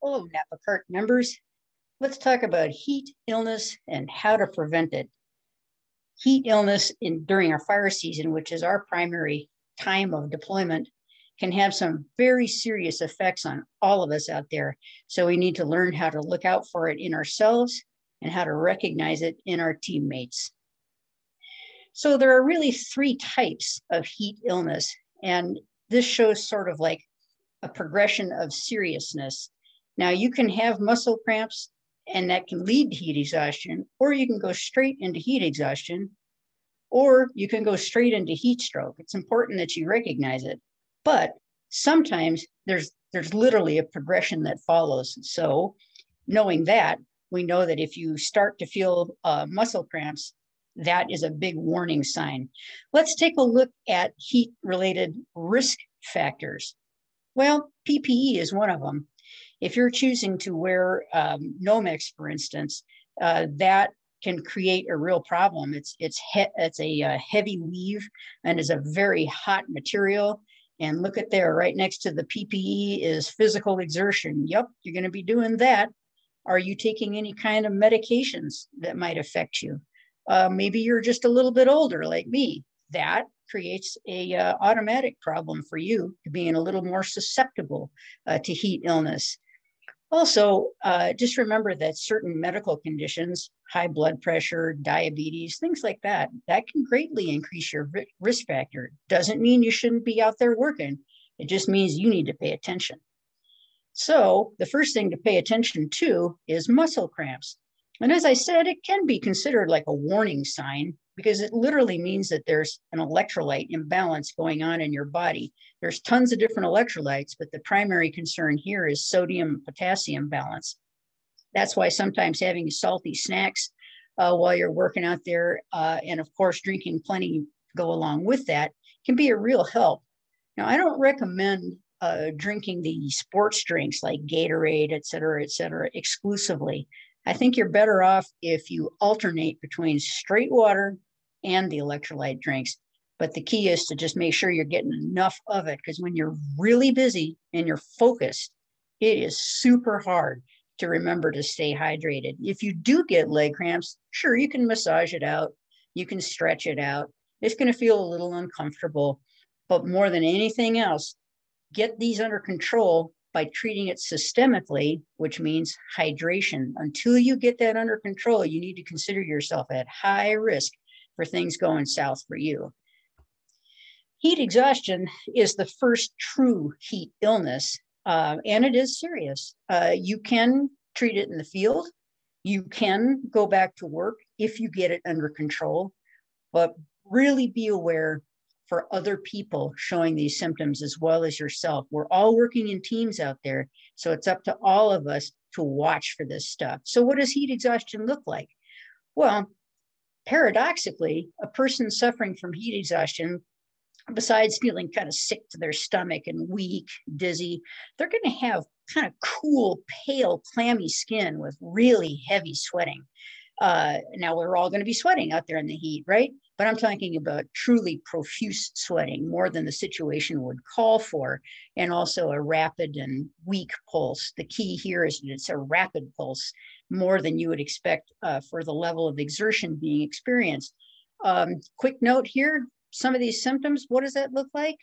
Hello, Napa Cart members. Let's talk about heat illness and how to prevent it. Heat illness during our fire season, which is our primary time of deployment, can have some very serious effects on all of us out there. So we need to learn how to look out for it in ourselves and how to recognize it in our teammates. So there are really three types of heat illness, and this shows sort of like a progression of seriousness. Now, you can have muscle cramps, and that can lead to heat exhaustion, or you can go straight into heat exhaustion, or you can go straight into heat stroke. It's important that you recognize it, but sometimes there's literally a progression that follows. So knowing that, we know that if you start to feel muscle cramps, that is a big warning sign. Let's take a look at heat-related risk factors. Well, PPE is one of them. If you're choosing to wear Nomex, for instance, that can create a real problem. It's a heavy weave and is a very hot material. And look at there, right next to the PPE is physical exertion. Yep, you're going to be doing that. Are you taking any kind of medications that might affect you? Maybe you're just a little bit older like me. That creates a automatic problem for you, being a little more susceptible to heat illness. Also, just remember that certain medical conditions, high blood pressure, diabetes, things like that, that can greatly increase your risk factor. Doesn't mean you shouldn't be out there working. It just means you need to pay attention. So the first thing to pay attention to is muscle cramps. And as I said, it can be considered like a warning sign because it literally means that there's an electrolyte imbalance going on in your body. There's tons of different electrolytes, but the primary concern here is sodium potassium balance. That's why sometimes having salty snacks while you're working out there, and of course drinking plenty go along with that, can be a real help. Now, I don't recommend drinking the sports drinks like Gatorade, et cetera, exclusively. I think you're better off if you alternate between straight water and the electrolyte drinks. But the key is to just make sure you're getting enough of it, because when you're really busy and you're focused, it is super hard to remember to stay hydrated. If you do get leg cramps, sure, you can massage it out. You can stretch it out. It's going to feel a little uncomfortable, but more than anything else, get these under control by treating it systemically, which means hydration. Until you get that under control, you need to consider yourself at high risk for things going south for you. Heat exhaustion is the first true heat illness, and it is serious. You can treat it in the field. You can go back to work if you get it under control, but really be aware for other people showing these symptoms as well as yourself. We're all working in teams out there, so it's up to all of us to watch for this stuff. So what does heat exhaustion look like? Well, paradoxically, a person suffering from heat exhaustion, besides feeling kind of sick to their stomach and weak, dizzy, they're going to have kind of cool, pale, clammy skin with really heavy sweating. Now, we're all going to be sweating out there in the heat, right? But I'm talking about truly profuse sweating, more than the situation would call for, and also a rapid and weak pulse. The key here is that it's a rapid pulse, more than you would expect for the level of exertion being experienced. Quick note here, some of these symptoms, what does that look like?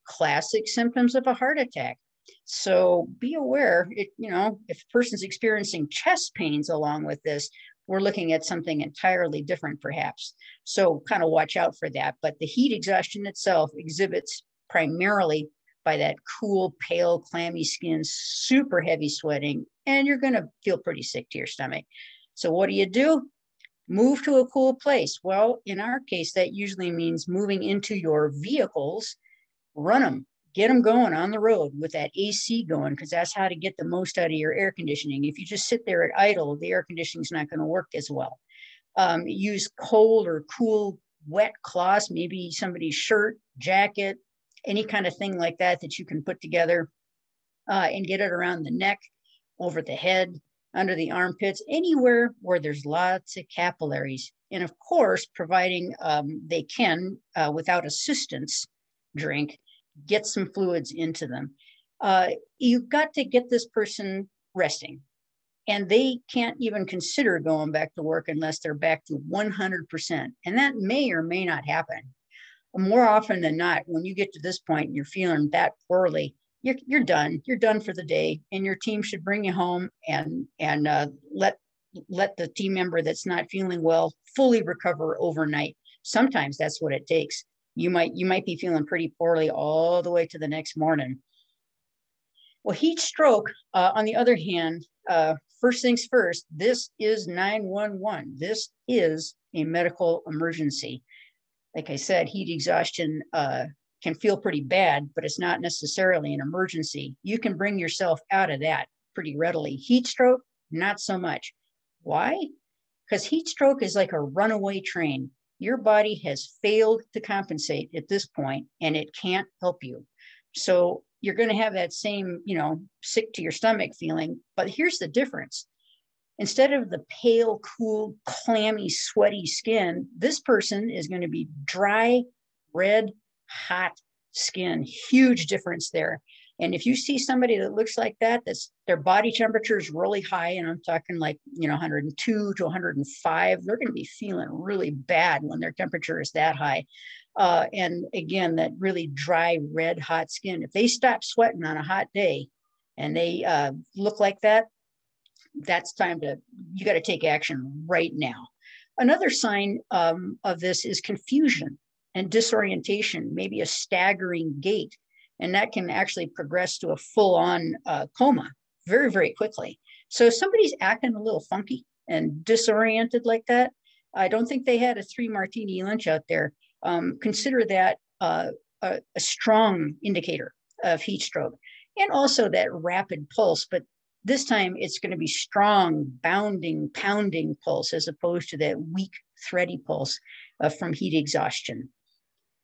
Classic symptoms of a heart attack. So be aware, if a person's experiencing chest pains along with this, we're looking at something entirely different perhaps. So kind of watch out for that. But the heat exhaustion itself exhibits primarily by that cool, pale, clammy skin, super heavy sweating, and you're going to feel pretty sick to your stomach. So what do? Move to a cool place. Well, in our case, that usually means moving into your vehicles, run them. Get them going on the road with that AC going, because that's how to get the most out of your air conditioning. If you just sit there at idle, the air conditioning is not going to work as well. Use cold or cool, wet cloths, maybe somebody's shirt, jacket, any kind of thing like that that you can put together and get it around the neck, over the head, under the armpits, anywhere where there's lots of capillaries. And of course, providing they can, without assistance, drink, get some fluids into them. You've got to get this person resting. And they can't even consider going back to work unless they're back to 100%. And that may or may not happen. More often than not, when you get to this point and you're feeling that poorly, you're done. You're done for the day, and your team should bring you home and let the team member that's not feeling well fully recover overnight. Sometimes that's what it takes. You might be feeling pretty poorly all the way to the next morning. Well, heat stroke, on the other hand, first things first, this is 911. This is a medical emergency. Like I said, heat exhaustion can feel pretty bad, but it's not necessarily an emergency. You can bring yourself out of that pretty readily. Heat stroke, not so much. Why? Because heat stroke is like a runaway train. Your body has failed to compensate at this point, and it can't help you. So you're going to have that same, sick to your stomach feeling. But here's the difference. Instead of the pale, cool, clammy, sweaty skin, this person is going to be dry, red, hot skin. Huge difference there. And if you see somebody that looks like that, that's their body temperature is really high, and I'm talking like 102 to 105, they're going to be feeling really bad when their temperature is that high. And again, that really dry, red, hot skin. If they stop sweating on a hot day and they look like that, that's time you got to take action right now. Another sign of this is confusion and disorientation, maybe a staggering gait. And that can actually progress to a full-on coma very, very quickly. So if somebody's acting a little funky and disoriented like that, I don't think they had a 3-martini lunch out there. Consider that a strong indicator of heat stroke. And also that rapid pulse, but this time it's going to be strong, bounding, pounding pulse as opposed to that weak, thready pulse from heat exhaustion.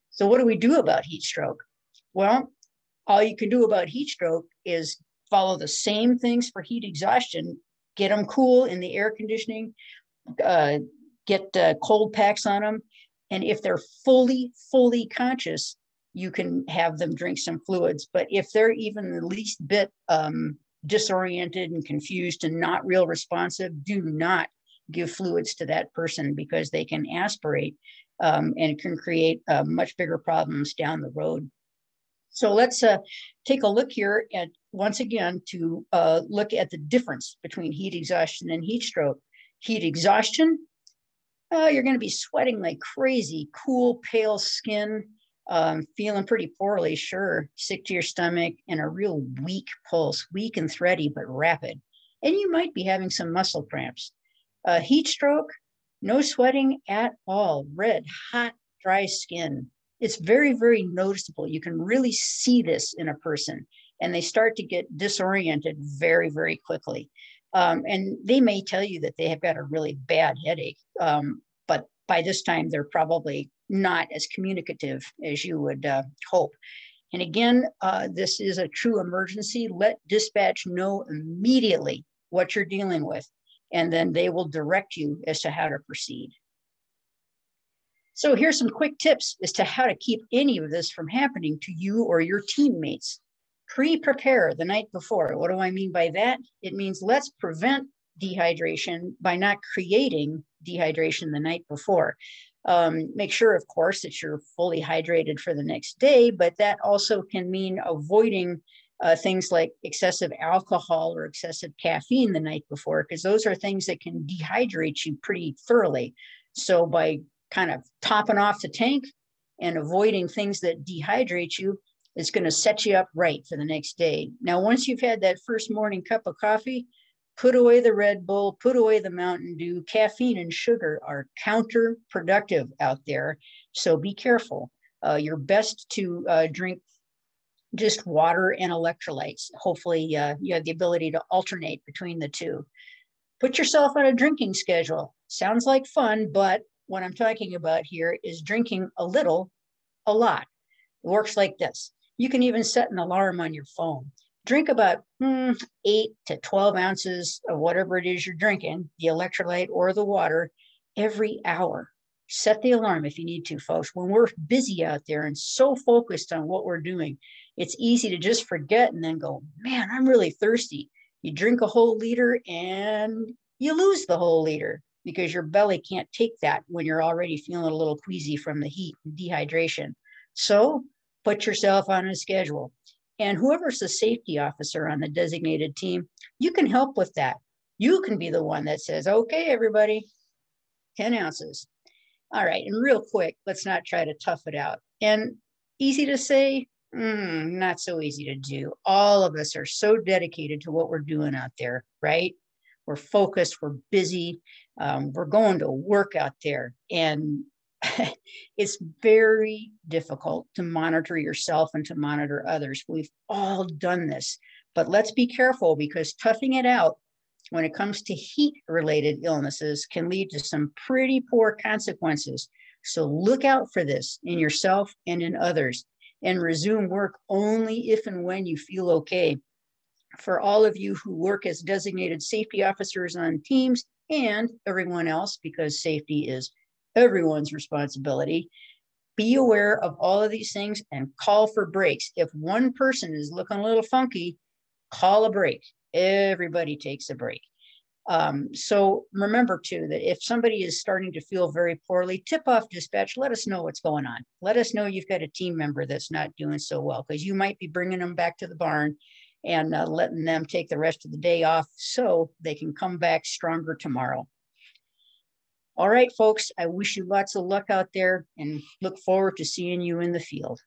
So what do we do about heat stroke? Well, all you can do about heat stroke is follow the same things for heat exhaustion. Get them cool in the air conditioning, get cold packs on them. And if they're fully conscious, you can have them drink some fluids. But if they're even the least bit disoriented and confused and not real responsive, do not give fluids to that person, because they can aspirate and can create much bigger problems down the road. So let's take a look here at, once again, to look at the difference between heat exhaustion and heat stroke. Heat exhaustion, you're going to be sweating like crazy, cool, pale skin, feeling pretty poorly, sure, sick to your stomach, and a real weak pulse, weak and thready, but rapid. And you might be having some muscle cramps. Heat stroke, no sweating at all, red, hot, dry skin. It's very, very noticeable. You can really see this in a person, and they start to get disoriented very, very quickly. And they may tell you that they have got a really bad headache, but by this time, they're probably not as communicative as you would hope. And again, this is a true emergency. Let dispatch know immediately what you're dealing with, and then they will direct you as to how to proceed. So here's some quick tips as to how to keep any of this from happening to you or your teammates. Pre-prepare the night before. What do I mean by that? It means let's prevent dehydration by not creating dehydration the night before. Make sure, of course, that you're fully hydrated for the next day, but that also can mean avoiding things like excessive alcohol or excessive caffeine the night before, because those are things that can dehydrate you pretty thoroughly. So by kind of topping off the tank and avoiding things that dehydrate you, it's going to set you up right for the next day. Now, once you've had that first morning cup of coffee, put away the Red Bull, put away the Mountain Dew. Caffeine and sugar are counterproductive out there, so be careful. You're best to drink just water and electrolytes. Hopefully, you have the ability to alternate between the two. Put yourself on a drinking schedule. Sounds like fun, but what I'm talking about here is drinking a little, a lot. It works like this. You can even set an alarm on your phone. Drink about 8 to 12 ounces of whatever it is you're drinking, the electrolyte or the water, every hour. Set the alarm if you need to, folks. When we're busy out there and so focused on what we're doing, it's easy to just forget and then go, man, I'm really thirsty. You drink a whole liter and you lose the whole liter because your belly can't take that when you're already feeling a little queasy from the heat and dehydration. So put yourself on a schedule. And whoever's the safety officer on the designated team, you can help with that. You can be the one that says, okay, everybody, 10 ounces. All right. And real quick, let's not try to tough it out. And easy to say, not so easy to do. All of us are so dedicated to what we're doing out there, right? We're focused, we're busy, we're going to work out there. And it's very difficult to monitor yourself and to monitor others. We've all done this, but let's be careful because toughing it out when it comes to heat-related illnesses can lead to some pretty poor consequences. So look out for this in yourself and in others, and resume work only if and when you feel okay. For all of you who work as designated safety officers on teams and everyone else, because safety is everyone's responsibility, be aware of all of these things and call for breaks. If one person is looking a little funky, call a break. Everybody takes a break. So remember too, that if somebody is starting to feel very poorly, tip off dispatch, let us know what's going on. Let us know you've got a team member that's not doing so well, because you might be bringing them back to the barn and letting them take the rest of the day off so they can come back stronger tomorrow. All right, folks, I wish you lots of luck out there and look forward to seeing you in the field.